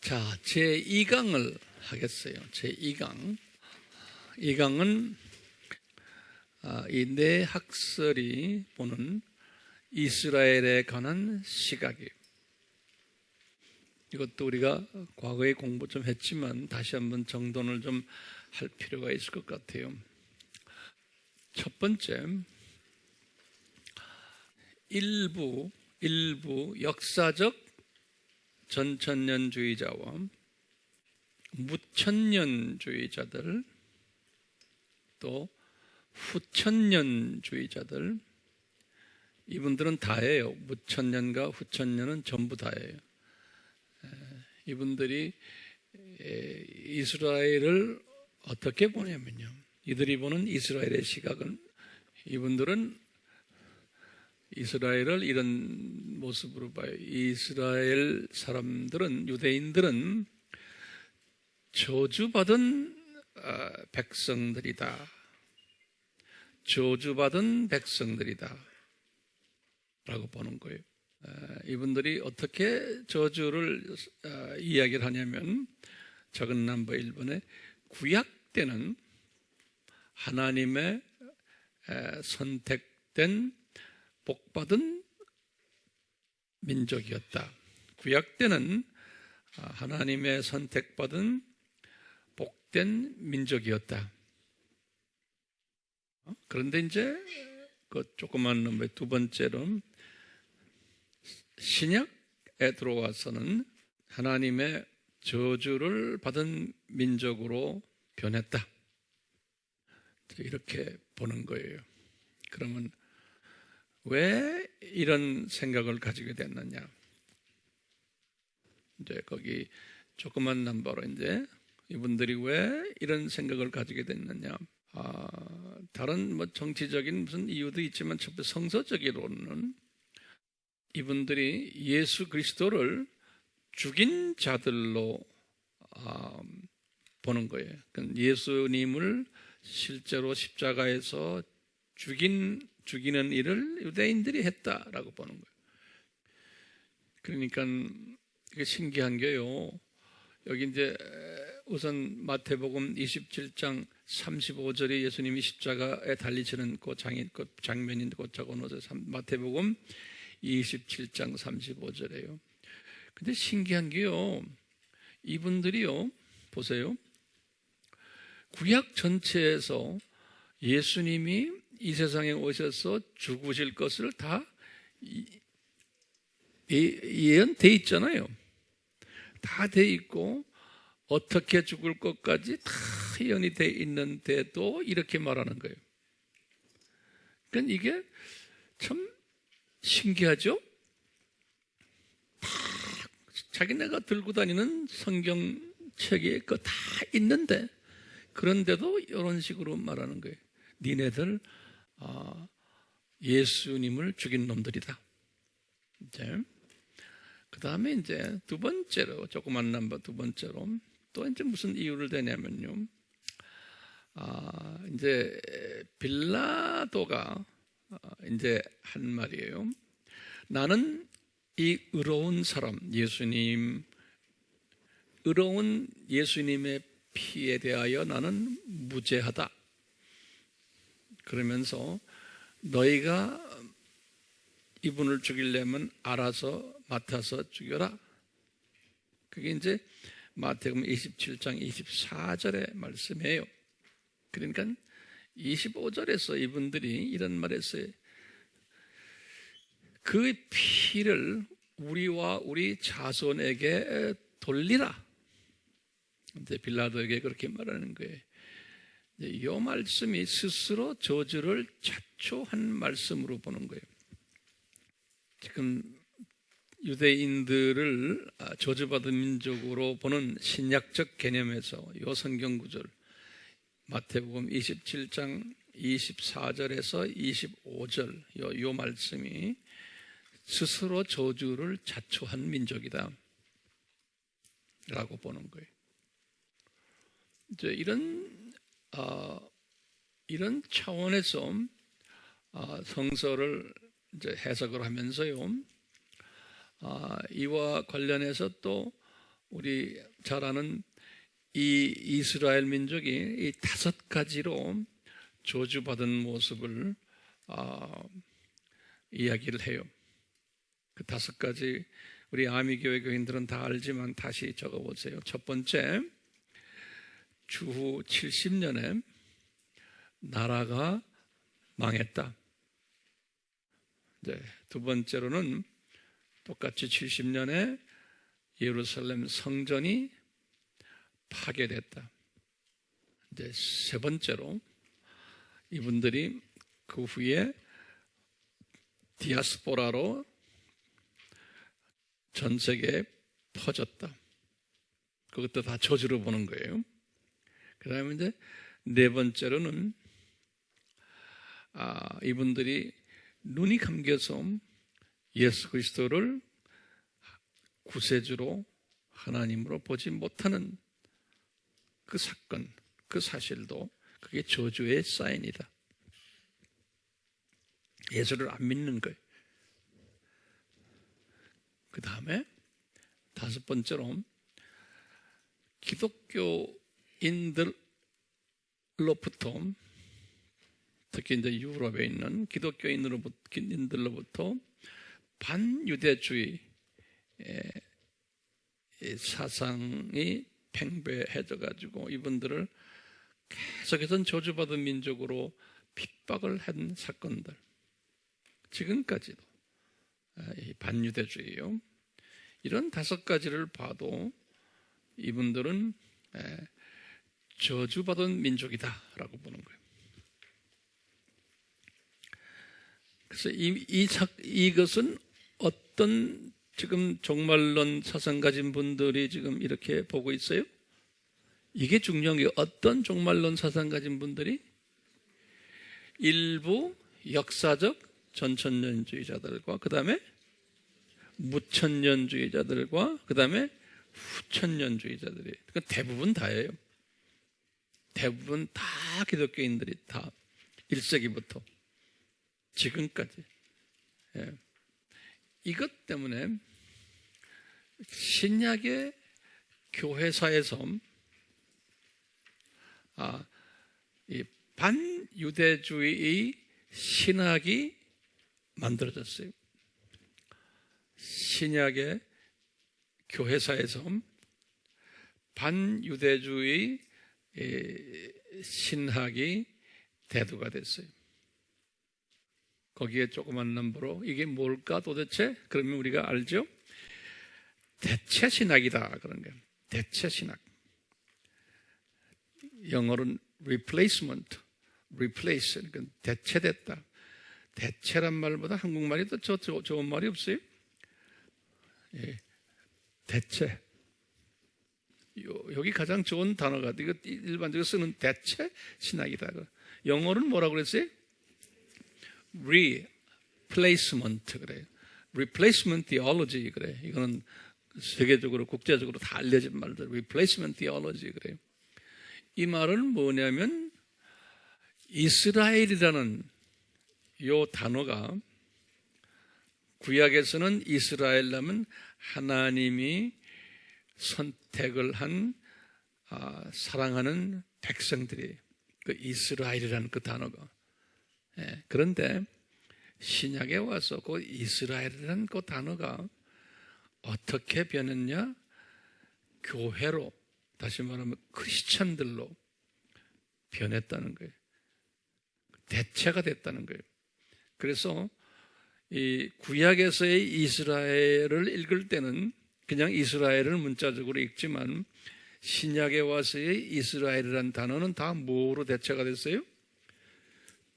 자, 제2강을 하겠어요. 제2강. 이 강은 이 네 학설이 보는 이스라엘에 관한 시각이에요. 이것도 우리가 과거에 공부 좀 했지만 다시 한번 정돈을 좀 할 필요가 있을 것 같아요. 첫 번째, 일부 역사적 전천년주의자와 무천년주의자들, 또 후천년주의자들, 이분들은 다예요. 무천년과 후천년은 전부 다예요. 이분들이 이스라엘을 어떻게 보냐면요, 이들이 보는 이스라엘의 시각은, 이분들은 이스라엘을 이런 모습으로 봐요. 이스라엘 사람들은, 유대인들은 저주받은 백성들이다. 저주받은 백성들이다 라고 보는 거예요. 이분들이 어떻게 저주를 이야기를 하냐면, 작은 넘버 1번에 구약 때는 하나님의 선택된 복받은 민족이었다. 구약 때는 하나님의 선택받은 복된 민족이었다. 그런데 이제 그 조그만 넘버 두 번째로 신약에 들어와서는 하나님의 저주를 받은 민족으로 변했다. 이렇게 보는 거예요. 그러면 왜 이런 생각을 가지게 됐느냐? 이제 거기 조그만 넘버로 이제 이분들이 왜 이런 생각을 가지게 됐느냐? 다른 뭐 정치적인 무슨 이유도 있지만 첫 번째 성서적으로는 이분들이 예수 그리스도를 죽인 자들로 보는 거예요. 그러니까 예수님을 실제로 십자가에서 죽이는 일을 유대인들이 했다라고 보는 거예요. 그러니까 이게 신기한 게요, 여기 이제 우선 마태복음 27장 35절에 예수님이 십자가에 달리시는 그 장면인 그 적어놓으세요. 마태복음 27장 35절에요. 근데 신기한 게요, 이분들이요, 보세요. 구약 전체에서 예수님이 이 세상에 오셔서 죽으실 것을 다 예언돼 있잖아요. 다 돼 있고 어떻게 죽을 것까지 다 예언이 돼 있는데도 이렇게 말하는 거예요. 그러니까 이게 참 신기하죠? 자기네가 들고 다니는 성경책에 그거 다 있는데, 그런데도 이런 식으로 말하는 거예요. 니네들 예수님을 죽인 놈들이다. 이제 그 다음에 이제 두 번째로, 조그만 넘버 두 번째로 또 이제 무슨 이유를 대냐면요, 이제 빌라도가 이제 한 말이에요. 나는 이 의로운 사람, 의로운 예수님의 피에 대하여 나는 무죄하다. 그러면서 너희가 이분을 죽이려면 알아서 맡아서 죽여라. 그게 이제 마태복음 27장 24절의 말씀이에요. 그러니까 25절에서 이분들이 이런 말을 했어요. 그 피를 우리와 우리 자손에게 돌리라. 근데 빌라도에게 그렇게 말하는 거예요. 이 말씀이 스스로 저주를 자초한 말씀으로 보는 거예요. 지금 유대인들을 저주받은 민족으로 보는 신약적 개념에서 이 성경 구절, 마태복음 27장 24절에서 25절 이 말씀이 스스로 저주를 자초한 민족이다 라고 보는 거예요. 이제 이런 차원에서 성서를 이제 해석을 하면서요, 이와 관련해서 또 우리 잘 아는 이 이스라엘 민족이 이 5가지로 저주받은 모습을 이야기를 해요. 그 5가지 우리 아미교회 교인들은 다 알지만 다시 적어보세요. 첫 번째, 주후 70년에 나라가 망했다. 네, 두 번째로는 똑같이 70년에 예루살렘 성전이 파괴됐다. 이제 세 번째로 이분들이 그 후에 디아스포라로 전 세계에 퍼졌다. 그것도 다 저주로 보는 거예요. 그 다음에 이제 네 번째로는 이분들이 눈이 감겨서 예수 그리스도를 구세주로 하나님으로 보지 못하는 그 사건, 그 사실도 그게 저주의 사인이다. 예수를 안 믿는 거예요. 그 다음에 다섯 번째로 기독교인들로부터 특히 이제 유럽에 있는 기독교인들로부터 반유대주의 사상이 팽배해져 가지고 이분들을 계속해서 저주받은 민족으로 핍박을 한 사건들, 지금까지도 이 반유대주의요. 이런 5가지를 봐도 이분들은 저주받은 민족이다라고 보는 거예요. 그래서 이것은 어떤 지금 종말론 사상 가진 분들이 지금 이렇게 보고 있어요? 이게 중요한 게 어떤 종말론 사상 가진 분들이? 일부 역사적 전천년주의자들과 그 다음에 무천년주의자들과 그 다음에 후천년주의자들이, 그러니까 대부분 다예요. 대부분 다 기독교인들이 다 1세기부터 지금까지. 이것 때문에 신약의 교회사에서 이 반유대주의 신학이 만들어졌어요. 신약의 교회사에서 반유대주의 신학이 대두가 됐어요. 거기에 조그만 넘버로 이게 뭘까 도대체? 그러면 우리가 알죠? 대체신학이다 그런 거예요. 대체신학. 영어로는 replacement, replace, 그러니까 대체됐다. 대체란 말보다 한국말이 더 좋은 말이 없어요? 예, 대체. 여기 가장 좋은 단어가 이거 일반적으로 쓰는 대체 신학이다. 영어로는 뭐라고 그랬어요? replacement 그래요. replacement theology 그래. 이거는 세계적으로 국제적으로 다 알려진 말들. replacement theology 그래요. 이 말은 뭐냐면 이스라엘이라는 요 단어가 구약에서는 이스라엘이라면 하나님이 선택을 한 사랑하는 백성들이 그 이스라엘이라는 그 단어가. 그런데 신약에 와서 그 이스라엘이라는 그 단어가 어떻게 변했냐? 교회로, 다시 말하면 크리스천들로 변했다는 거예요. 대체가 됐다는 거예요. 그래서 이 구약에서의 이스라엘을 읽을 때는 그냥 이스라엘을 문자적으로 읽지만 신약에 와서의 이스라엘이라는 단어는 다 뭐로 대체가 됐어요?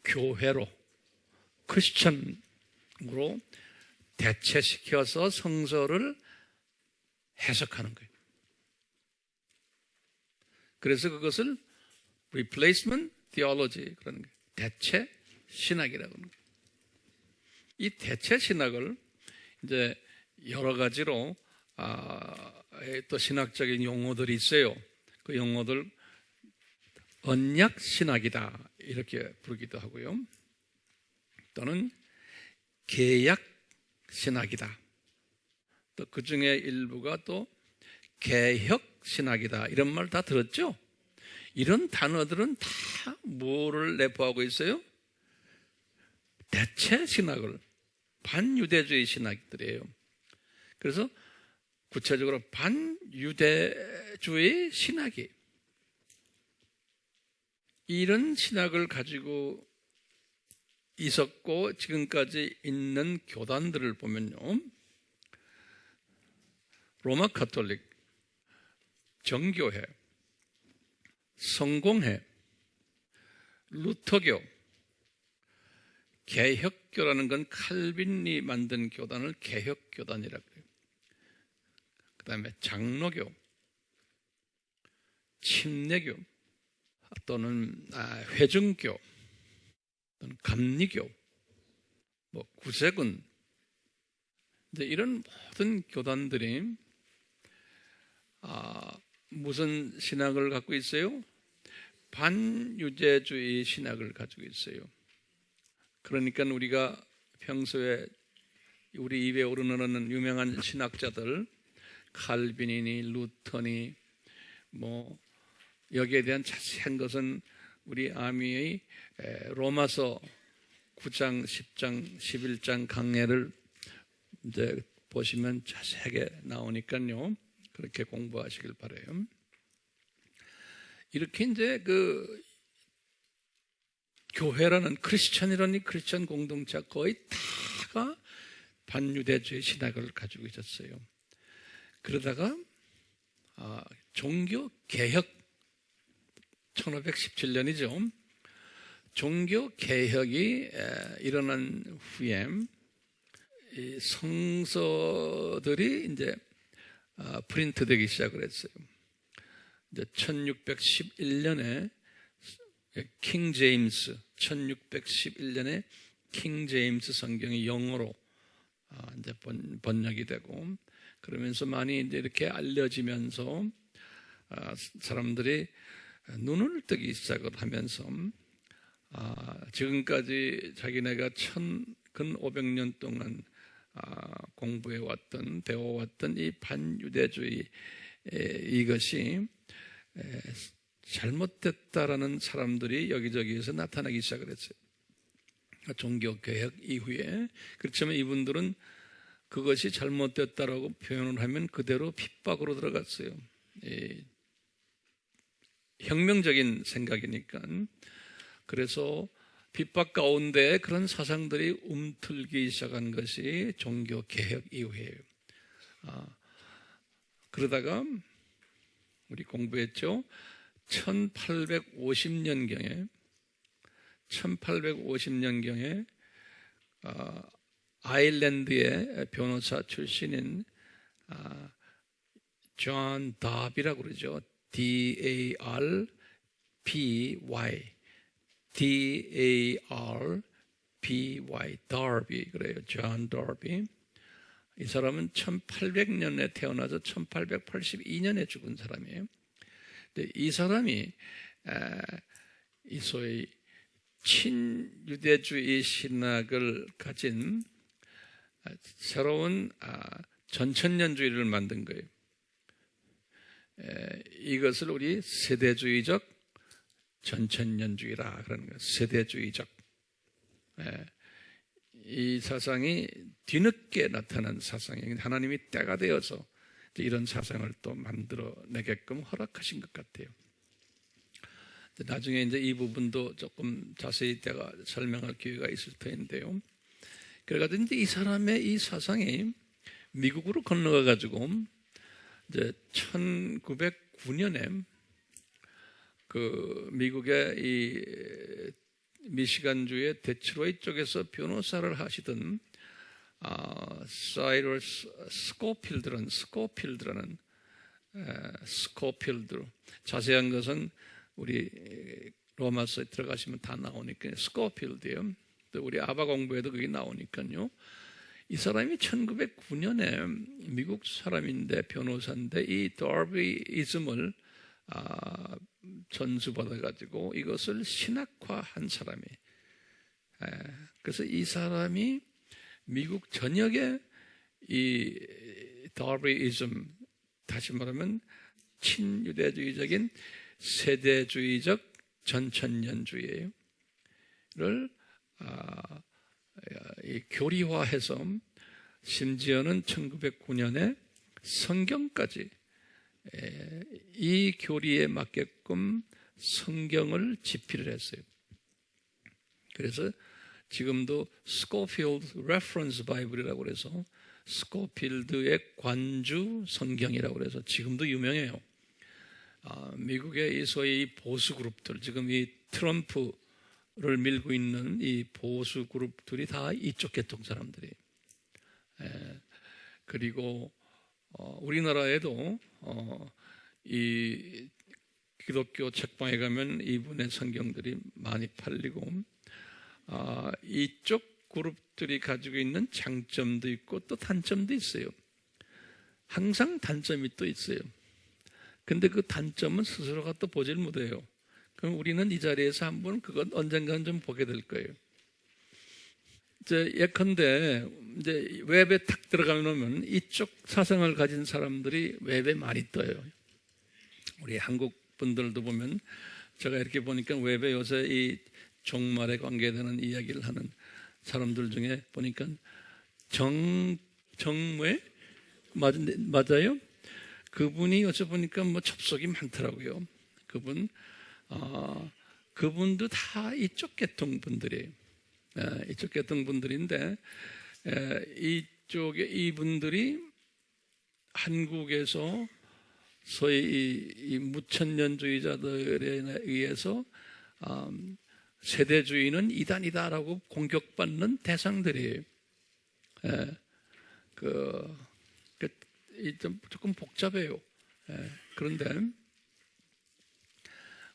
교회로, 크리스천으로 대체시켜서 성서를 해석하는 거예요. 그래서 그것을 replacement theology 그러는 거예요. 대체 신학이라고 하는 거예요. 이 대체 신학을 이제 여러 가지로 또 신학적인 용어들이 있어요. 그 용어들 언약 신학이다 이렇게 부르기도 하고요. 또는 계약 신학이다. 또 그 중에 일부가 또 개혁 신학이다. 이런 말 다 들었죠? 이런 단어들은 다 뭐를 내포하고 있어요? 대체 신학을, 반유대주의 신학들이에요. 그래서 구체적으로 반유대주의 신학이, 이런 신학을 가지고 있었고 지금까지 있는 교단들을 보면요, 로마 가톨릭, 정교회, 성공회, 루터교, 개혁교라는 건 칼빈이 만든 교단을 개혁교단이라고 해요. 그 다음에 장로교, 침례교, 또는 회중교, 또는 감리교, 구세군, 이제 이런 모든 교단들이 무슨 신학을 갖고 있어요? 반유대주의 신학을 가지고 있어요. 그러니까 우리가 평소에 우리 입에 오르는 유명한 신학자들, 칼빈이니 루터니 여기에 대한 자세한 것은 우리 아미의 로마서 9장, 10장, 11장 강해를 이제 보시면 자세하게 나오니까요. 그렇게 공부하시길 바라요. 이렇게 이제 교회라는 크리스천 공동체 거의 다가 반유대주의 신학을 가지고 있었어요. 그러다가 종교 개혁, 1517년이죠. 종교 개혁이 일어난 후에 이 성서들이 이제 프린트되기 시작을 했어요. 이제 1611년에 킹 제임스, 1611년에 킹 제임스 성경이 영어로 이제 번역이 되고, 그러면서 많이 이제 이렇게 알려지면서 사람들이 눈을 뜨기 시작을 하면서 지금까지 자기네가 1500년 동안 공부해왔던, 배워왔던 이 반유대주의, 이것이 잘못됐다라는 사람들이 여기저기에서 나타나기 시작을 했어요. 종교개혁 이후에. 그렇지만 이분들은 그것이 잘못됐다라고 표현을 하면 그대로 핍박으로 들어갔어요. 혁명적인 생각이니까. 그래서 핍박 가운데 그런 사상들이 움틀기 시작한 것이 종교개혁 이후에요. 그러다가 우리 공부했죠. 1850년경에 아일랜드의 변호사 출신인 존 다비라고 그러죠. D-A-R-B-Y, 다비 그래요. 존 다비. 이 사람은 1800년에 태어나서 1882년에 죽은 사람이에요. 근데 이 사람이 이 소위 친유대주의 신학을 가진 새로운 전천년주의를 만든 거예요. 이것을 우리 세대주의적 전천년주의라 그러는 거예요. 세대주의적. 이 사상이 뒤늦게 나타난 사상이에요. 하나님이 때가 되어서 이런 사상을 또 만들어내게끔 허락하신 것 같아요. 나중에 이제 이 부분도 조금 자세히 제가 설명할 기회가 있을 텐데요. 그래가지고 이제 이 사람의 이 사상이 미국으로 건너가 가지고 이제 1909년에 그 미국의 이 미시간주의 데트로이트 쪽에서 변호사를 하시던 사이러스 스코필드라는 자세한 것은 우리 로마서에 들어가시면 다 나오니까 스코필드예요. 또 우리 아바 공부에도 그게 나오니까요. 이 사람이 1909년에 미국 사람인데 변호사인데 이 더비이즘을 전수받아가지고 이것을 신학화한 사람이. 그래서 이 사람이 미국 전역에 이 더비이즘 다시 말하면 친유대주의적인 세대주의적 전천년주의를 교리화해서 심지어는 1909년에 성경까지 이 교리에 맞게끔 성경을 집필을 했어요. 그래서 지금도 스코필드 레퍼런스 바이블이라고 그래서 스코필드의 관주 성경이라고 그래서 지금도 유명해요. 미국의 이 소위 보수 그룹들, 지금 이 트럼프를 밀고 있는 이 보수 그룹들이 다 이쪽 계통 사람들이에요. 그리고 우리나라에도 이 기독교 책방에 가면 이분의 성경들이 많이 팔리고, 이쪽 그룹들이 가지고 있는 장점도 있고 또 단점도 있어요. 항상 단점이 또 있어요. 근데 그 단점은 스스로가 또 보질 못해요. 그럼 우리는 이 자리에서 한번 그건 언젠가는 좀 보게 될 거예요. 이제 예컨대 이제 웹에 탁 들어가면 이쪽 사상을 가진 사람들이 웹에 많이 떠요. 우리 한국 분들도 보면 제가 이렇게 보니까 웹에 요새 이 종말에 관계되는 이야기를 하는 사람들 중에 보니까 정무에 맞아요? 그분이 어째 보니까 뭐 접속이 많더라고요. 그분도 다 이쪽 계통 분들이에요. 이쪽 계통 분들인데, 이분들이 한국에서 소위 이 무천년주의자들에 의해서 세대주의는 이단이다라고 공격받는 대상들이에요. 조금 복잡해요. 그런데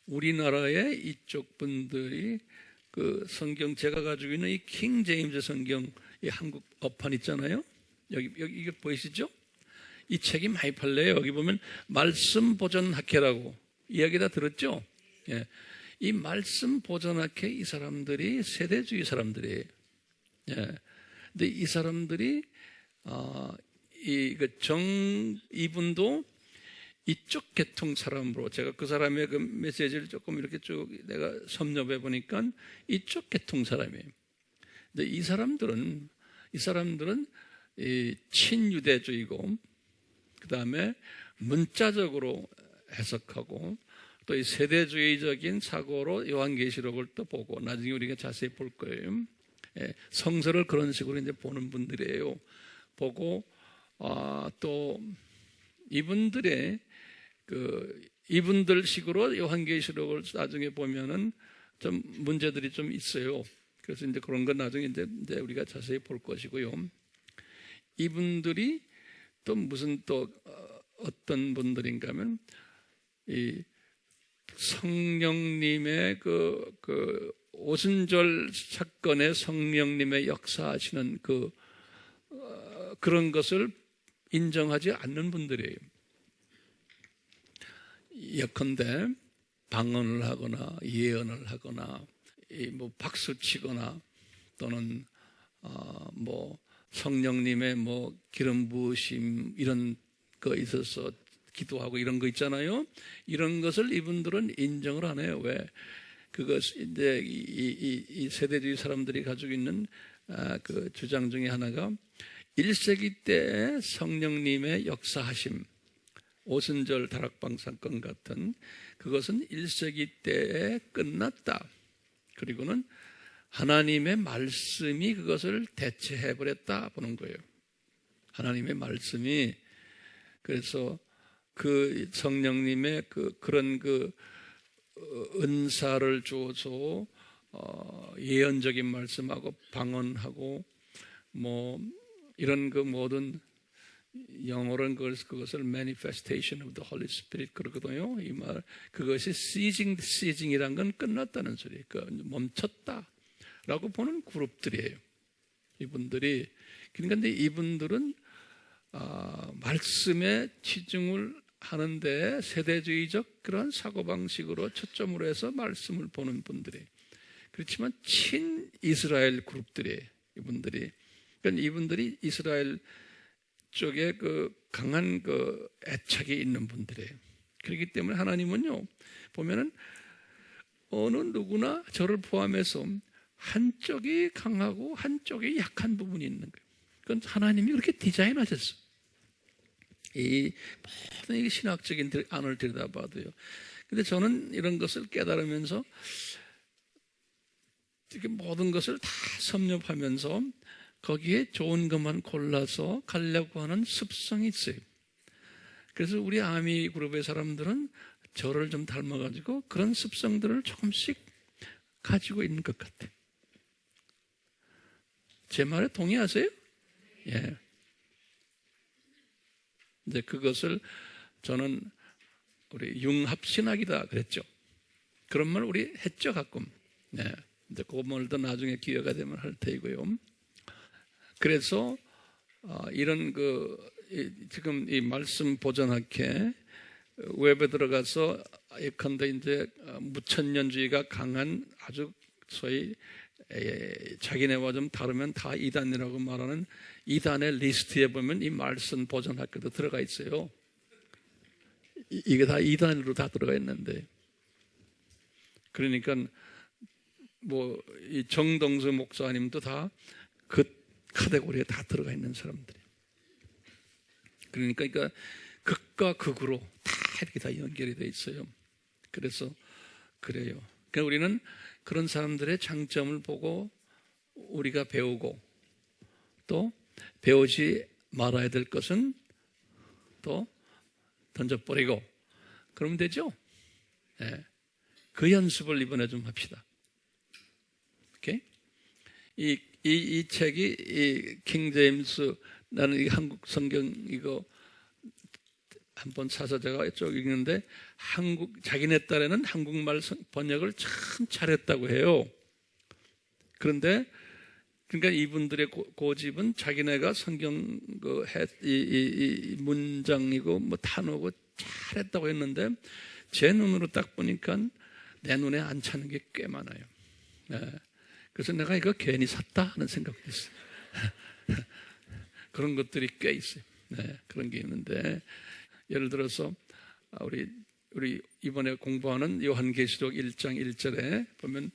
우리나라의 이쪽 분들이 그 성경, 제가 가지고 있는 이 킹 제임스 성경, 이 한국 어판 있잖아요. 여기 이게 보이시죠? 이 책이 많이 팔려요. 여기 보면 말씀 보존학회라고 이야기 다 들었죠? 예. 이 말씀 보존학회 이 사람들이 세대주의 사람들이에요. 예. 근데 이 사람들이 이분도 이쪽 계통 사람으로, 제가 그 사람의 그 메시지를 조금 이렇게 쭉 내가 섭렵해 보니까 이쪽 계통 사람이에요. 근데 이 사람들은 이 친유대주의고, 그 다음에 문자적으로 해석하고, 또 이 세대주의적인 사고로 요한계시록을 또 보고, 나중에 우리가 자세히 볼 거예요. 예, 성서를 그런 식으로 이제 보는 분들이에요. 보고, 또 이분들의 이분들 식으로 요한계시록을 나중에 보면은 좀 문제들이 좀 있어요. 그래서 이제 그런 건 나중에 이제 우리가 자세히 볼 것이고요. 이분들이 또 무슨 또 어떤 분들인가 하면 이 성령님의 그 오순절 사건에 성령님의 역사하시는 그런 것을 인정하지 않는 분들이에요. 예컨대 방언을 하거나 예언을 하거나 뭐 박수 치거나 또는 뭐 성령님의 뭐 기름 부으심 이런 거 있어서 기도하고 이런 거 있잖아요. 이런 것을 이분들은 인정을 안 해요. 왜? 그것 이제 이 세대주의 사람들이 가지고 있는 그 주장 중에 하나가 1세기 때 성령님의 역사하심, 오순절 다락방 사건 같은 그것은 1세기 때에 끝났다. 그리고는 하나님의 말씀이 그것을 대체해버렸다 보는 거예요. 하나님의 말씀이, 그래서 그 성령님의 그런 은사를 주어서 예언적인 말씀하고 방언하고 뭐 이런 그 모든 영어로는 그것을 manifestation of the Holy Spirit 그러거든요. 이 말, 그것이 ceasing이란 건 끝났다는 소리, 멈췄다라고 보는 그룹들이에요. 이분들이. 그러니까 이분들은 말씀에 치중을 하는데 세대주의적 그런 사고방식으로 초점으로 해서 말씀을 보는 분들이에요. 그렇지만 친이스라엘 그룹들이에요. 이분들이. 그러니까 이분들이 이스라엘 쪽에 그 강한 그 애착이 있는 분들이에요. 그렇기 때문에 하나님은요, 보면은 어느 누구나 저를 포함해서 한쪽이 강하고 한쪽이 약한 부분이 있는 거예요. 그건 하나님이 그렇게 디자인하셨어요. 이 모든 신학적인 안을 들여다봐도요. 근데 저는 이런 것을 깨달으면서 이렇게 모든 것을 다 섭렵하면서 거기에 좋은 것만 골라서 가려고 하는 습성이 있어요. 그래서 우리 아미 그룹의 사람들은 저를 좀 닮아가지고 그런 습성들을 조금씩 가지고 있는 것 같아요. 제 말에 동의하세요? 예. 이제 그것을 저는 우리 융합신학이다 그랬죠. 그런 말 우리 했죠, 가끔. 네. 이제 그 말도 나중에 기회가 되면 할 테이고요. 그래서 이런 지금 이 말씀 보존학회 웹에 들어가서 예컨대 이제 무천년주의가 강한 아주 소위 자기네와 좀 다르면 다 이단이라고 말하는 이단의 리스트에 보면 이 말씀 보존학교도 들어가 있어요. 이게 다 이단으로 다 들어가 있는데, 그러니까 뭐 이 정동수 목사님도 다 그 카테고리에 다 들어가 있는 사람들이에요. 그러니까 극과 극으로 다 이렇게 다 연결이 돼 있어요. 그래서 그래요. 그러니까 우리는 그런 사람들의 장점을 보고 우리가 배우고, 또 배우지 말아야 될 것은 또 던져버리고 그러면 되죠. 네. 그 연습을 이번에 좀 합시다. 오케이? 이 책이 이 킹 제임스, 나는 이 한국 성경 이거 한번 사서 제가 쭉 읽는데 자기네 딸에는 한국말 번역을 참 잘했다고 해요. 그런데 그러니까 이분들의 고집은 자기네가 성경 이 문장이고 뭐 단어고 잘했다고 했는데 제 눈으로 딱 보니까 내 눈에 안 차는 게 꽤 많아요. 네. 그래서 내가 이거 괜히 샀다 하는 생각도 있어요. 그런 것들이 꽤 있어요. 네, 그런 게 있는데, 예를 들어서 우리 이번에 공부하는 요한계시록 1장 1절에 보면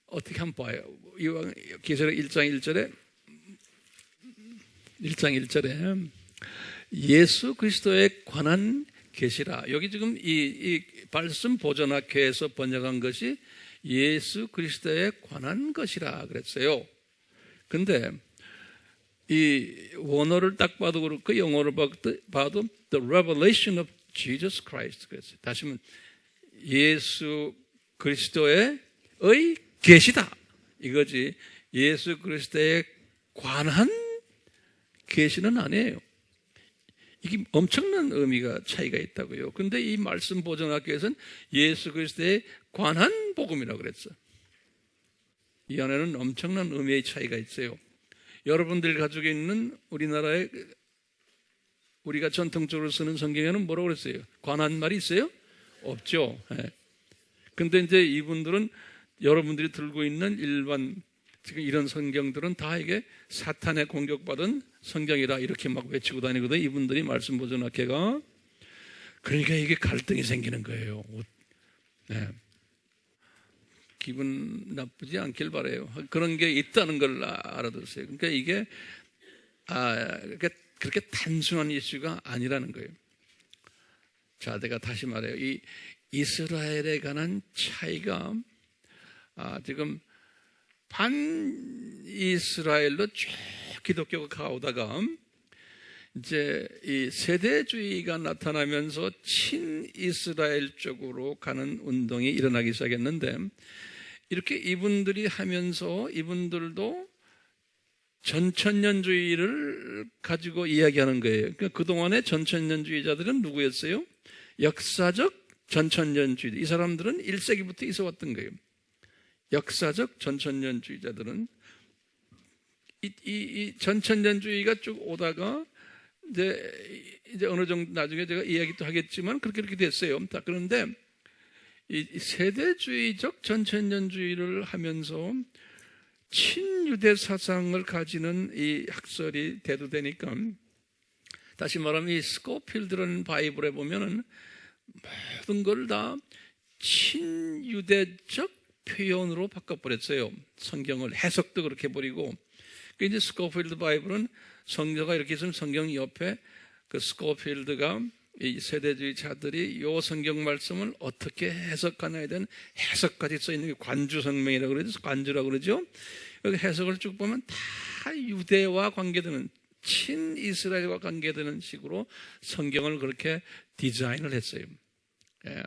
어떻게 한번 봐요. 요한계시록 1장 1절에 예수 그리스도에 관한 계시라. 여기 지금 이 말씀 보존학회에서 번역한 것이 예수 그리스도에 관한 것이라 그랬어요. 근데 이 원어를 딱 봐도 그렇고 영어를 봐도 The Revelation of Jesus Christ 그랬어요. 다시 말하면 예수 그리스도의 계시다 이거지, 예수 그리스도에 관한 계시는 아니에요. 이게 엄청난 의미가 차이가 있다고요. 근데 이 말씀 보존학교에서는 예수 그리스도에 관한 복음이라고 그랬어요. 이 안에는 엄청난 의미의 차이가 있어요. 여러분들 가지고 있는 우리나라의 우리가 전통적으로 쓰는 성경에는 뭐라고 그랬어요? 관한 말이 있어요? 없죠. 네. 근데 이제 이분들은 여러분들이 들고 있는 일반 지금 이런 성경들은 다 이게 사탄에 공격받은 성경이다 이렇게 막 외치고 다니거든, 이분들이 말씀 보존학회가. 그러니까 이게 갈등이 생기는 거예요. 네. 기분 나쁘지 않길 바라요. 그런 게 있다는 걸 알아두세요. 그러니까 이게 그렇게 단순한 이슈가 아니라는 거예요. 자, 내가 다시 말해요. 이 이스라엘에 관한 차이가 지금 반 이스라엘로 쭉 기독교가 가오다가 이제 이 세대주의가 나타나면서 친 이스라엘 쪽으로 가는 운동이 일어나기 시작했는데, 이렇게 이분들이 하면서 이분들도 전천년주의를 가지고 이야기하는 거예요. 그러니까 그동안의 전천년주의자들은 누구였어요? 역사적 전천년주의. 이 사람들은 1세기부터 있어 왔던 거예요. 역사적 전천년주의자들은 이 전천년주의가 쭉 오다가 이제 어느 정도 나중에 제가 이야기도 하겠지만 그렇게 됐어요. 그런데 이 세대주의적 전천년주의를 하면서 친유대 사상을 가지는 이 학설이 대두되니까 다시 말하면 이 스코필드라는 바이블에 보면은 모든 걸 다 친유대적 표현으로 바꿔버렸어요. 성경을 해석도 그렇게 버리고. 이제 스코필드 바이블은 성경가 이렇게 있으면 성경 옆에 그 스코필드가 이 세대주의자들이 이 성경 말씀을 어떻게 해석하냐에 대한 해석까지 써 있는 게 관주성명이라고 그러죠. 관주라고 그러죠. 여기 해석을 쭉 보면 다 유대와 관계되는 친이스라엘과 관계되는 식으로 성경을 그렇게 디자인을 했어요. 예,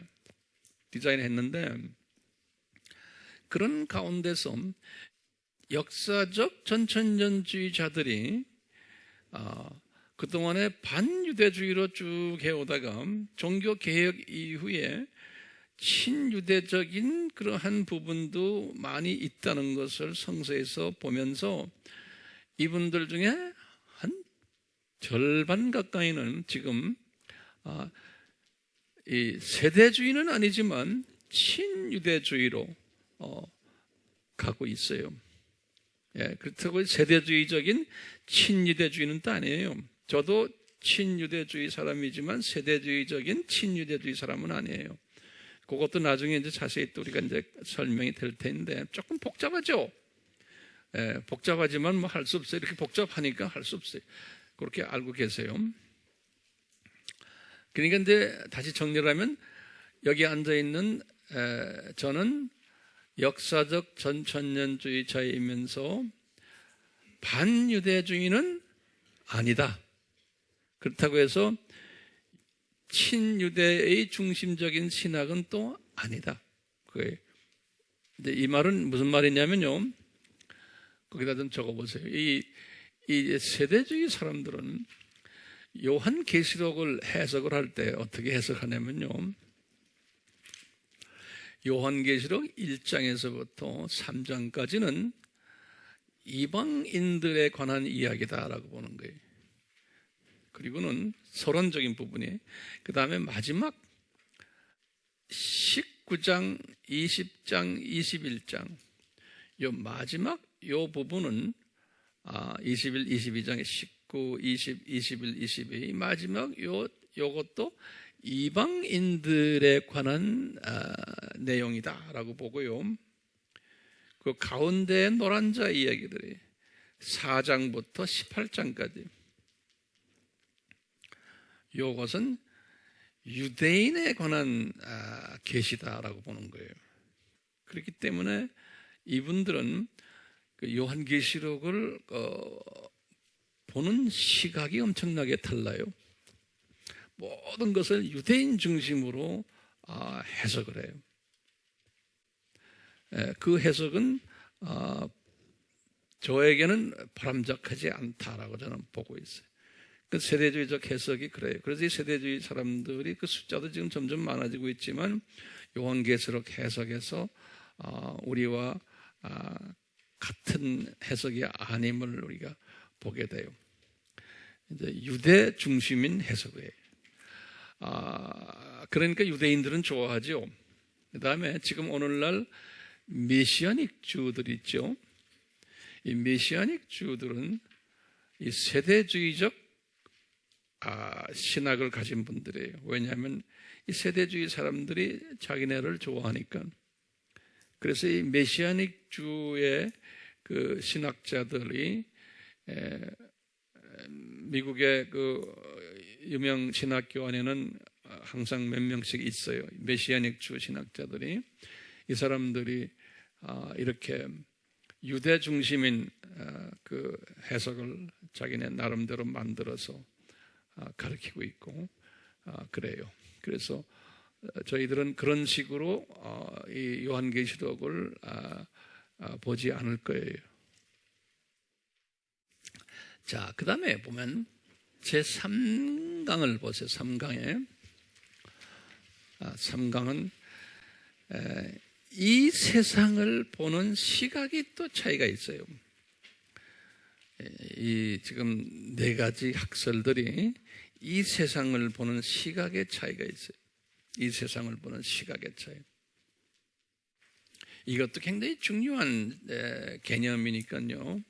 디자인했는데 그런 가운데서 역사적 전천년주의자들이 그동안에 반유대주의로 쭉 해오다가 종교개혁 이후에 친유대적인 그러한 부분도 많이 있다는 것을 성서에서 보면서 이분들 중에 한 절반 가까이는 지금 이 세대주의는 아니지만 친유대주의로 가고 있어요. 예, 그렇다고 세대주의적인 친유대주의는 또 아니에요. 저도 친유대주의 사람이지만 세대주의적인 친유대주의 사람은 아니에요. 그것도 나중에 이제 자세히 또 우리가 이제 설명이 될 텐데 조금 복잡하죠. 예, 복잡하지만 뭐 할 수 없어요. 이렇게 복잡하니까 할 수 없어요. 그렇게 알고 계세요. 그러니까 이제 다시 정리를 하면 여기 앉아 있는 저는 역사적 전천년주의자이면서 반유대주의는 아니다. 그렇다고 해서 친유대의 중심적인 신학은 또 아니다. 그게 이제 이 말은 무슨 말이냐면요. 거기다 좀 적어보세요. 이 세대주의 사람들은 요한계시록을 해석을 할 때 어떻게 해석하냐면요. 요한계시록 1장에서부터 3장까지는 이방인들에 관한 이야기다라고 보는 거예요. 그리고는 서론적인 부분이 그 다음에 마지막 19장, 20장, 21장 요 마지막 요 부분은 21, 22장에 19, 20, 21, 22 마지막 요것도 이방인들에 관한 내용이다라고 보고요. 그 가운데 노란 자 이야기들이 4장부터 18장까지 요것은 유대인에 관한 계시다라고 보는 거예요. 그렇기 때문에 이분들은 그 요한계시록을 보는 시각이 엄청나게 달라요. 모든 것을 유대인 중심으로 해석을 해요. 그 해석은 저에게는 바람직하지 않다라고 저는 보고 있어요. 그 세대주의적 해석이 그래요. 그래서 이 세대주의 사람들이 그 숫자도 지금 점점 많아지고 있지만 요한계시록 해석에서 우리와 같은 해석이 아님을 우리가 보게 돼요. 이제 유대 중심인 해석이에요. 그러니까 유대인들은 좋아하죠. 그 다음에 지금 오늘날 메시아닉 주들 있죠. 이 메시아닉 주들은 이 세대주의적 신학을 가진 분들이에요. 왜냐하면 이 세대주의 사람들이 자기네를 좋아하니까. 그래서 이 메시아닉 주의 그 신학자들이 미국의 그 유명 신학교안에는 항상 몇 명씩 있어요. 메시아닉 주 신학자들이. 이 사람들이 이렇게 유대 중심인 그 해석을 자기네 나름대로 만들어서 가르치고 있고 그래요. 그래서 저희들은 그런 식으로 이 요한계시록을 보지 않을 거예요. 자, 그 다음에 보면 제3강을 보세요. 3강에 3강은 이 세상을 보는 시각이 또 차이가 있어요. 이 지금 네 가지 학설들이 이 세상을 보는 시각의 차이가 있어요. 이 세상을 보는 시각의 차이. 이것도 굉장히 중요한 개념이니까요.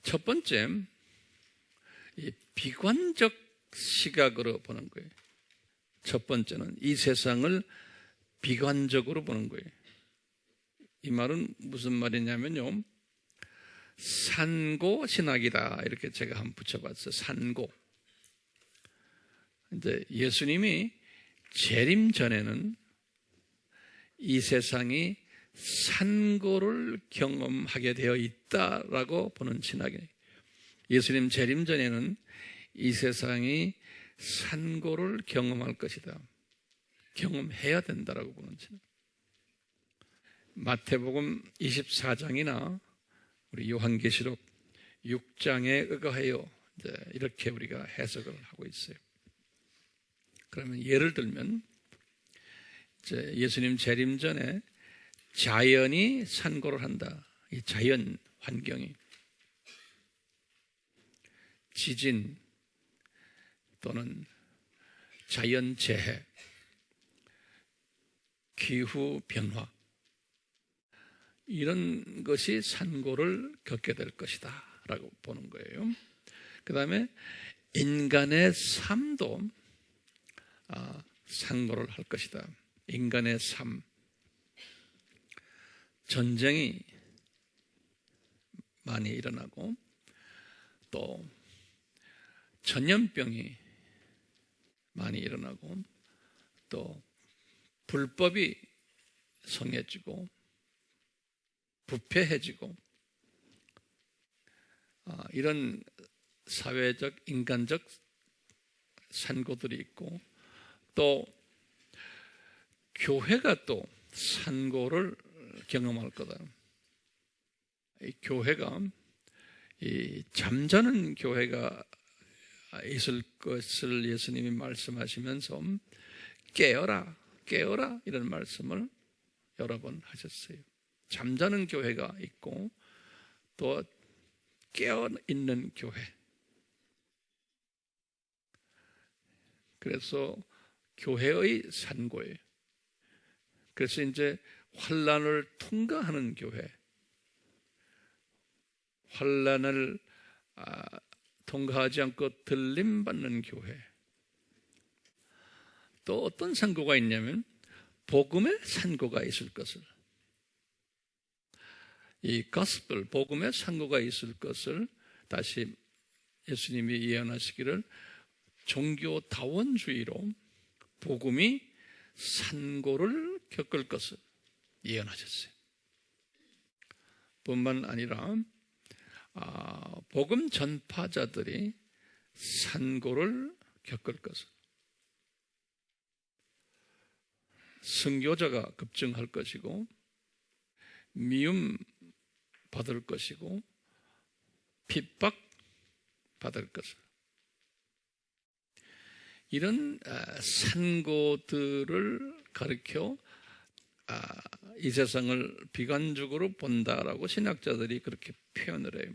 첫 번째, 이 비관적 시각으로 보는 거예요. 첫 번째는 이 세상을 비관적으로 보는 거예요. 이 말은 무슨 말이냐면요, 산고 신학이다, 이렇게 제가 한번 붙여봤어요. 산고. 이제 예수님이 재림 전에는 이 세상이 산고를 경험하게 되어 있다라고 보는 신학이에요. 예수님 재림 전에는 이 세상이 산고를 경험할 것이다, 경험해야 된다라고 보는 신학. 마태복음 24장이나 우리 요한계시록 6장에 의거하여 이렇게 우리가 해석을 하고 있어요. 그러면 예를 들면 이제 예수님 재림 전에 자연이 산고를 한다. 이 자연 환경이 지진 또는 자연재해, 기후 변화, 이런 것이 산고를 겪게 될 것이다 라고 보는 거예요. 그 다음에 인간의 삶도 산고를 할 것이다. 인간의 삶, 전쟁이 많이 일어나고 또 전염병이 많이 일어나고 또 불법이 성해지고 부패해지고 이런 사회적 인간적 산고들이 있고, 또 교회가 또 산고를 경험할 거다. 이 교회가 이 잠자는 교회가 있을 것을 예수님이 말씀하시면서 깨어라, 깨어라 이런 말씀을 여러 번 하셨어요. 잠자는 교회가 있고 또 깨어있는 교회. 그래서 교회의 산고예요. 그래서 이제 환난을 통과하는 교회, 환난을 통과하지 않고 들림받는 교회. 또 어떤 산고가 있냐면 복음의 산고가 있을 것을, 이 gospel, 복음의 산고가 있을 것을 다시 예수님이 예언하시기를 종교다원주의로 복음이 산고를 겪을 것을 예언하셨어요. 뿐만 아니라 복음 전파자들이 산고를 겪을 것을, 선교자가 급증할 것이고 미움 받을 것이고 핍박 받을 것을, 이런 산고들을 가리켜 이 세상을 비관적으로 본다라고 신학자들이 그렇게 표현을 해요.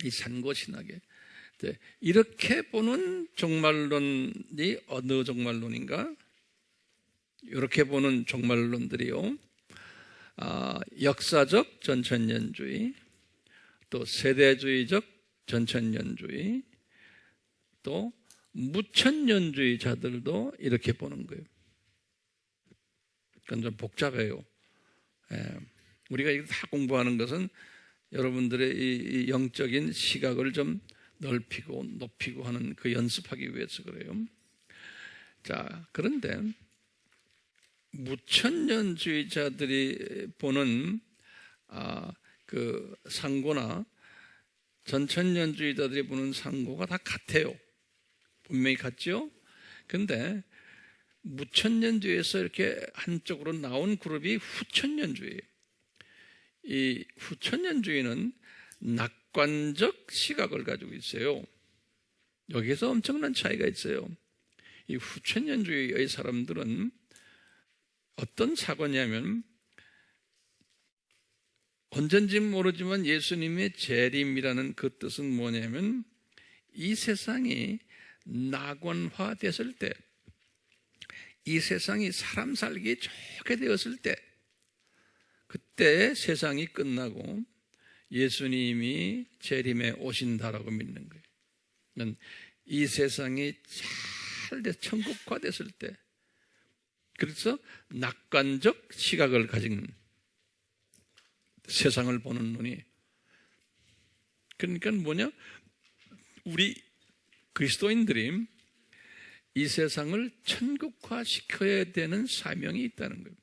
이 산고 신학에 이렇게 보는 종말론이 어느 종말론인가? 이렇게 보는 종말론들이요, 역사적 전천년주의, 또 세대주의적 전천년주의, 또 무천년주의자들도 이렇게 보는 거예요. 그건 좀 복잡해요. 우리가 이거 다 공부하는 것은 여러분들의 이 영적인 시각을 좀 넓히고 높이고 하는 그 연습하기 위해서 그래요. 자, 그런데 무천년주의자들이 보는 그 상고나 전천년주의자들이 보는 상고가 다 같아요. 분명히 같죠? 그런데 무천년주의에서 이렇게 한쪽으로 나온 그룹이 후천년주의예요. 이 후천년주의는 낙관적 시각을 가지고 있어요. 여기서 엄청난 차이가 있어요. 이 후천년주의의 사람들은 어떤 사고냐면, 언젠지는 모르지만 예수님의 재림이라는 그 뜻은 뭐냐면, 이 세상이 낙원화됐을 때, 이 세상이 사람 살기 좋게 되었을 때, 그때 세상이 끝나고 예수님이 재림에 오신다라고 믿는 거예요. 이 세상이 잘 천국화됐을 때, 그래서 낙관적 시각을 가진 세상을 보는 눈이, 그러니까 뭐냐? 우리 그리스도인들이 이 세상을 천국화시켜야 되는 사명이 있다는 거예요.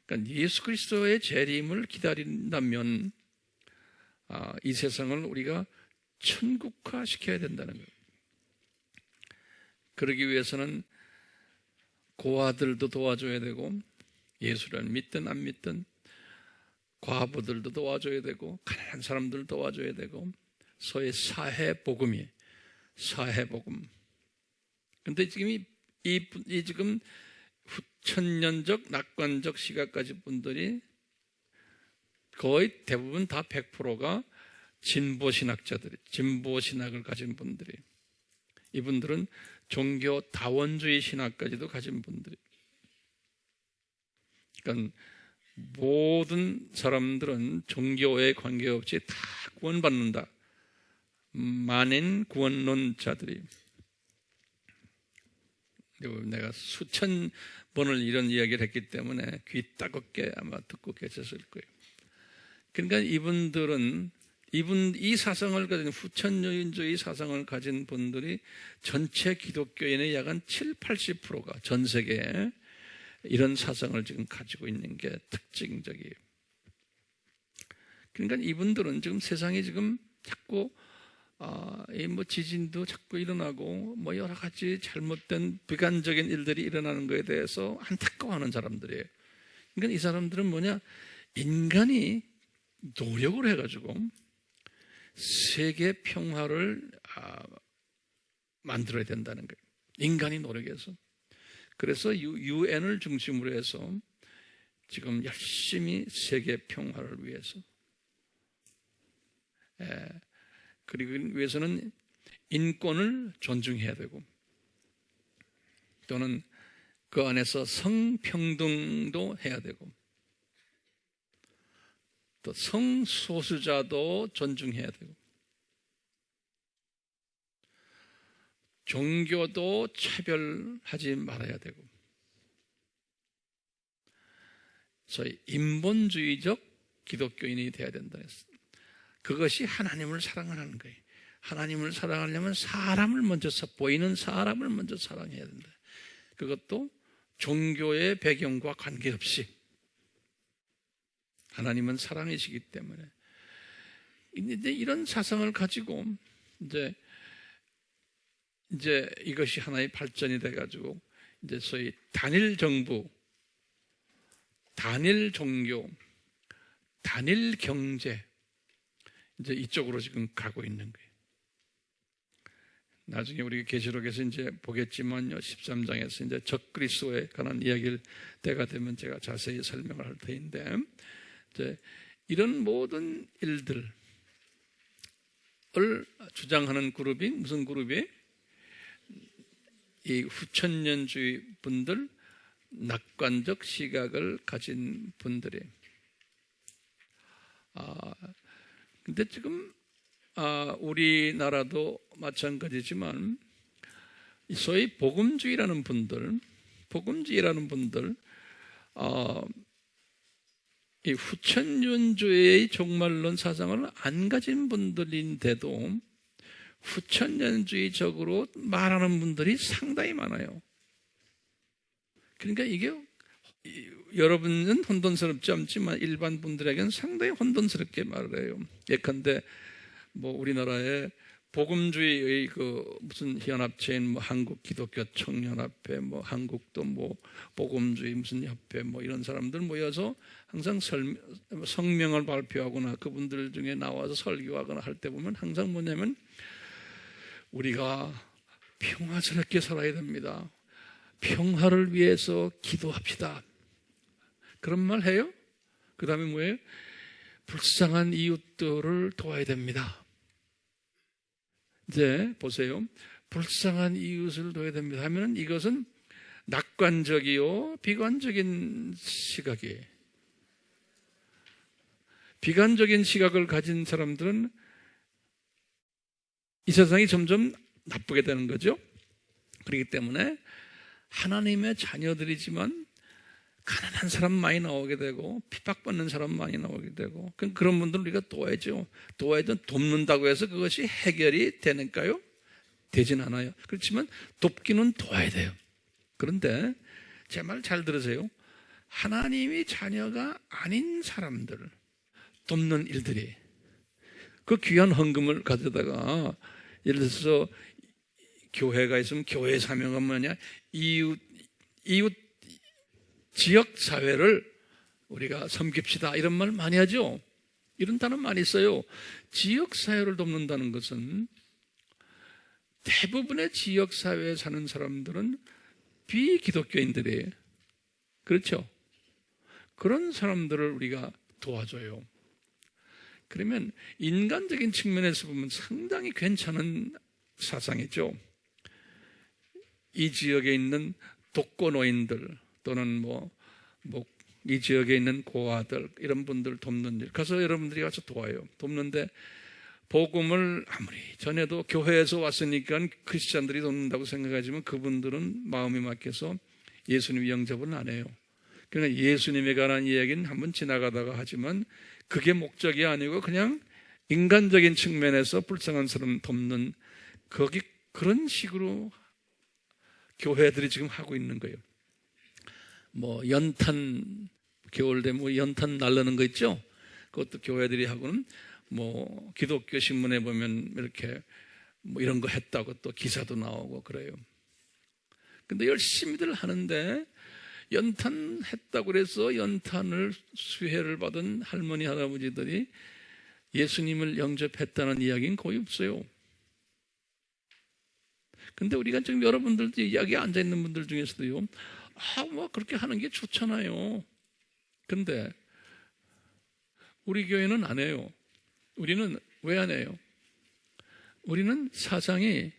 그러니까 예수 그리스도의 재림을 기다린다면 이 세상을 우리가 천국화시켜야 된다는 거예요. 그러기 위해서는 고아들도 도와줘야 되고, 예수를 믿든 안 믿든 과부들도 도와줘야 되고, 가난한 사람들 도와줘야 되고, 소위 사회복음이 사회복음. 근데 지금 지금 후천년적 낙관적 시각 가진 분들이 거의 대부분 다 100%가 진보신학자들이, 진보신학을 가진 분들이, 이분들은 종교 다원주의 신학까지도 가진 분들이. 그러니까 모든 사람들은 종교에 관계없이 다 구원받는다. 만인 구원론자들이. 내가 수천 번을 이런 이야기를 했기 때문에 귀 따갑게 아마 듣고 계셨을 거예요. 그러니까 이분들은 이 사상을 가진, 후천주의 사상을 가진 분들이 전체 기독교인의 약 한 70~80%가 전 세계에 이런 사상을 지금 가지고 있는 게 특징적이에요. 그러니까 이분들은 지금 세상이 지금 자꾸 뭐 지진도 자꾸 일어나고 뭐 여러 가지 잘못된 비관적인 일들이 일어나는 것에 대해서 안타까워하는 사람들이에요. 그러니까 이 사람들은 뭐냐? 인간이 노력을 해가지고 세계 평화를 만들어야 된다는 거예요. 인간이 노력해서. 그래서 UN을 중심으로 해서 지금 열심히 세계 평화를 위해서, 그리고 위해서는 인권을 존중해야 되고, 또는 그 안에서 성평등도 해야 되고, 또 성소수자도 존중해야 되고, 종교도 차별하지 말아야 되고, 소위 인본주의적 기독교인이 되어야 된다 했습니다. 그것이 하나님을 사랑하는 거예요. 하나님을 사랑하려면 사람을 먼저, 보이는 사람을 먼저 사랑해야 된다. 그것도 종교의 배경과 관계없이 하나님은 사랑이시기 때문에. 이제 이런 사상을 가지고 이제 이것이 하나의 발전이 돼가지고 이제 소위 단일 정부, 단일 종교, 단일 경제, 이제 이쪽으로 지금 가고 있는 거예요. 나중에 우리 계시록에서 이제 보겠지만요, 13장에서 이제 적그리스도에 관한 이야기를 때가 되면 제가 자세히 설명을 할 터인데, 이제 이런 모든 일들을 주장하는 그룹이 무슨 그룹이? 이 후천년주의 분들, 낙관적 시각을 가진 분들이. 근데 지금 우리나라도 마찬가지지만 소위 복음주의라는 분들, 이 후천년주의의 종말론 사상을 안 가진 분들인데도 후천년주의적으로 말하는 분들이 상당히 많아요. 그러니까 이게 여러분은 혼돈스럽지 않지만 일반 분들에게는 상당히 혼돈스럽게 말을 해요. 예컨대 뭐 우리나라에 복음주의의 그 무슨 연합체인 뭐 한국 기독교 청년합회, 뭐 한국도 뭐 복음주의 무슨 협회 뭐 이런 사람들 모여서 항상 성명을 발표하거나 그분들 중에 나와서 설교하거나 할 때 보면 항상 뭐냐면 우리가 평화스럽게 살아야 됩니다. 평화를 위해서 기도합시다. 그런 말 해요? 그 다음에 뭐예요? 불쌍한 이웃들을 도와야 됩니다. 이제 보세요. 불쌍한 이웃을 도와야 됩니다 하면 이것은 낙관적이요 비관적인 시각이에요. 비관적인 시각을 가진 사람들은 이 세상이 점점 나쁘게 되는 거죠. 그렇기 때문에 하나님의 자녀들이지만 가난한 사람 많이 나오게 되고 핍박받는 사람 많이 나오게 되고 그런 분들은 우리가 도와야죠. 도와야든 돕는다고 해서 그것이 해결이 되는가요? 되진 않아요. 그렇지만 돕기는 도와야 돼요. 그런데 제 말 잘 들으세요. 하나님이 자녀가 아닌 사람들 돕는 일들이 그 귀한 헌금을 가져다가 예를 들어서 교회가 있으면 교회의 사명은 뭐냐? 이웃 지역 사회를 우리가 섬깁시다 이런 말 많이 하죠. 이런 단어 많이 써요. 지역 사회를 돕는다는 것은 대부분의 지역 사회에 사는 사람들은 비기독교인들이에요. 그렇죠? 그런 사람들을 우리가 도와줘요. 그러면 인간적인 측면에서 보면 상당히 괜찮은 사상이죠. 이 지역에 있는 독거노인들 또는 이 지역에 있는 고아들 이런 분들 돕는 일 가서 여러분들이 가서 도와요. 돕는데 복음을 아무리 전에도 교회에서 왔으니까 크리스찬들이 돕는다고 생각하지만 그분들은 마음이 막혀서 예수님 영접은 안 해요. 그러니까 예수님에 관한 이야기는 한번 지나가다가 하지만 그게 목적이 아니고 그냥 인간적인 측면에서 불쌍한 사람 돕는 그런 식으로 교회들이 지금 하고 있는 거예요. 연탄 겨울 되면 연탄 날르는 거 있죠? 그것도 교회들이 하고는 기독교 신문에 보면 이렇게 이런 거 했다고 또 기사도 나오고 그래요. 근데 열심히들 하는데 연탄 했다고 그래서 연탄을 수혜를 받은 할머니 할아버지들이 예수님을 영접했다는 이야기는 거의 없어요. 근데 우리가 지금 여러분들도 여기 앉아있는 분들 중에서도요, 그렇게 하는 게 좋잖아요. 근데 우리 교회는 안 해요. 우리는 왜 안 해요? 우리는 사상이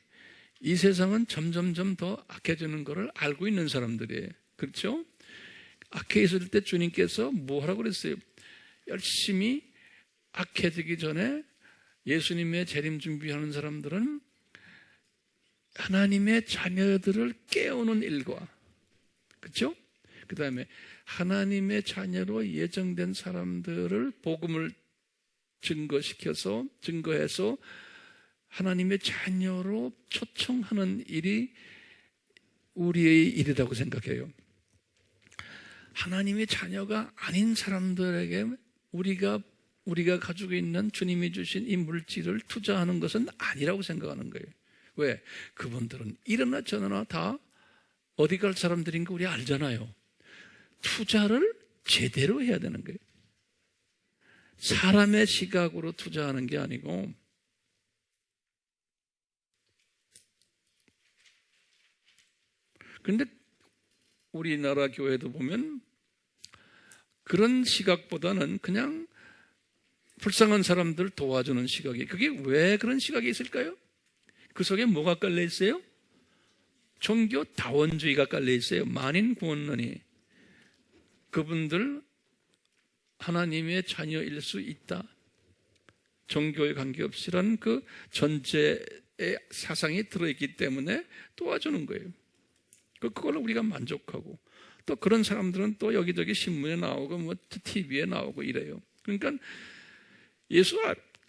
이 세상은 점점점 더 악해지는 것을 알고 있는 사람들이에요. 그렇죠? 악해졌을 때 주님께서 뭐 하라고 그랬어요? 열심히 악해지기 전에 예수님의 재림 준비하는 사람들은 하나님의 자녀들을 깨우는 일과, 그렇죠? 그 다음에 하나님의 자녀로 예정된 사람들을 복음을 증거해서 하나님의 자녀로 초청하는 일이 우리의 일이라고 생각해요. 하나님의 자녀가 아닌 사람들에게 우리가 가지고 있는 주님이 주신 이 물질을 투자하는 것은 아니라고 생각하는 거예요. 왜? 그분들은 이러나 저러나 다 어디 갈 사람들인 거 우리 알잖아요. 투자를 제대로 해야 되는 거예요. 사람의 시각으로 투자하는 게 아니고 그런데 우리나라 교회도 보면 그런 시각보다는 그냥 불쌍한 사람들 도와주는 시각이, 그게 왜 그런 시각이 있을까요? 그 속에 뭐가 깔려 있어요? 종교 다원주의가 깔려 있어요. 만인 구원론이. 그분들 하나님의 자녀일 수 있다. 종교에 관계없이라는 그 전제의 사상이 들어있기 때문에 도와주는 거예요. 그걸로 우리가 만족하고, 또 그런 사람들은 또 여기저기 신문에 나오고 TV에 나오고 이래요. 그러니까 예수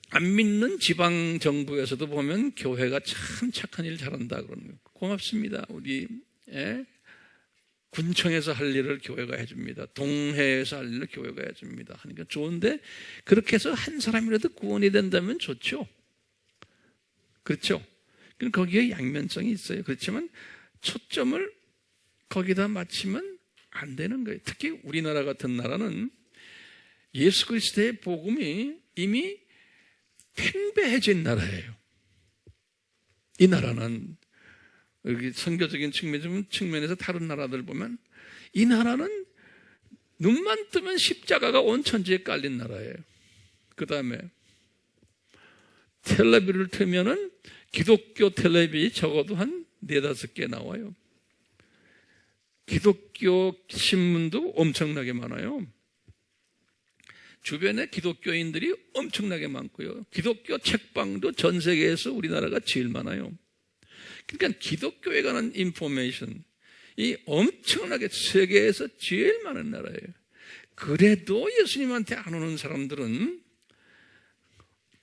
안 믿는 지방 정부에서도 보면 교회가 참 착한 일 잘한다 그러는 거예요. 고맙습니다. 우리 군청에서 할 일을 교회가 해줍니다. 동해에서 할 일을 교회가 해줍니다. 하니까 좋은데, 그렇게 해서 한 사람이라도 구원이 된다면 좋죠. 그렇죠? 거기에 양면성이 있어요. 그렇지만 초점을 거기다 맞추면 안 되는 거예요. 특히 우리나라 같은 나라는 예수 그리스도의 복음이 이미 팽배해진 나라예요. 이 나라는 여기 선교적인 측면에서 다른 나라들 보면 이 나라는 눈만 뜨면 십자가가 온 천지에 깔린 나라예요. 그 다음에 텔레비를 틀면은 기독교 텔레비 적어도 한 4-5개 나와요. 기독교 신문도 엄청나게 많아요. 주변에 기독교인들이 엄청나게 많고요. 기독교 책방도 전 세계에서 우리나라가 제일 많아요. 그러니까 기독교에 관한 인포메이션, 이 엄청나게 세계에서 제일 많은 나라예요. 그래도 예수님한테 안 오는 사람들은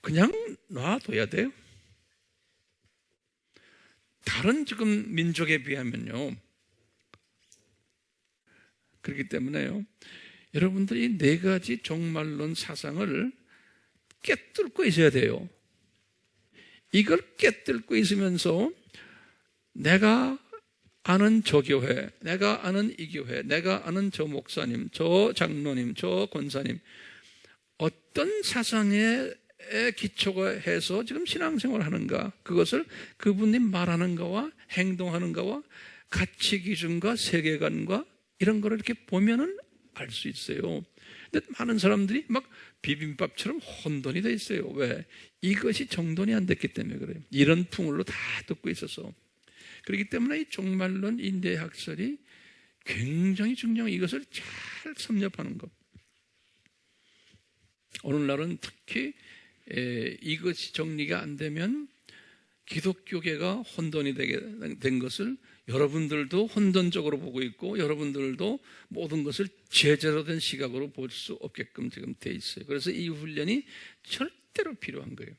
그냥 놔둬야 돼요. 다른 지금 민족에 비하면요. 그렇기 때문에요. 여러분들이 네 가지 종말론 사상을 깨뚫고 있어야 돼요. 이걸 깨뚫고 있으면서 내가 아는 저 교회, 내가 아는 이 교회, 내가 아는 저 목사님, 저 장로님, 저 권사님, 어떤 사상에 기초가 해서 지금 신앙생활을 하는가, 그것을 그분이 말하는 거와 행동하는 거와 가치 기준과 세계관과 이런 거를 이렇게 보면은 알 수 있어요. 근데 많은 사람들이 막 비빔밥처럼 혼돈이 돼 있어요. 왜? 이것이 정돈이 안 됐기 때문에 그래요. 이런 풍울로 다 듣고 있어서. 그렇기 때문에 이 종말론 인대학설이 굉장히 중요한, 이것을 잘 섭렵하는 것. 오늘날은 특히 이것이 정리가 안 되면 기독교계가 혼돈이 되게 된 것을 여러분들도 혼돈적으로 보고 있고, 여러분들도 모든 것을 제재로 된 시각으로 볼 수 없게끔 지금 돼 있어요. 그래서 이 훈련이 절대로 필요한 거예요.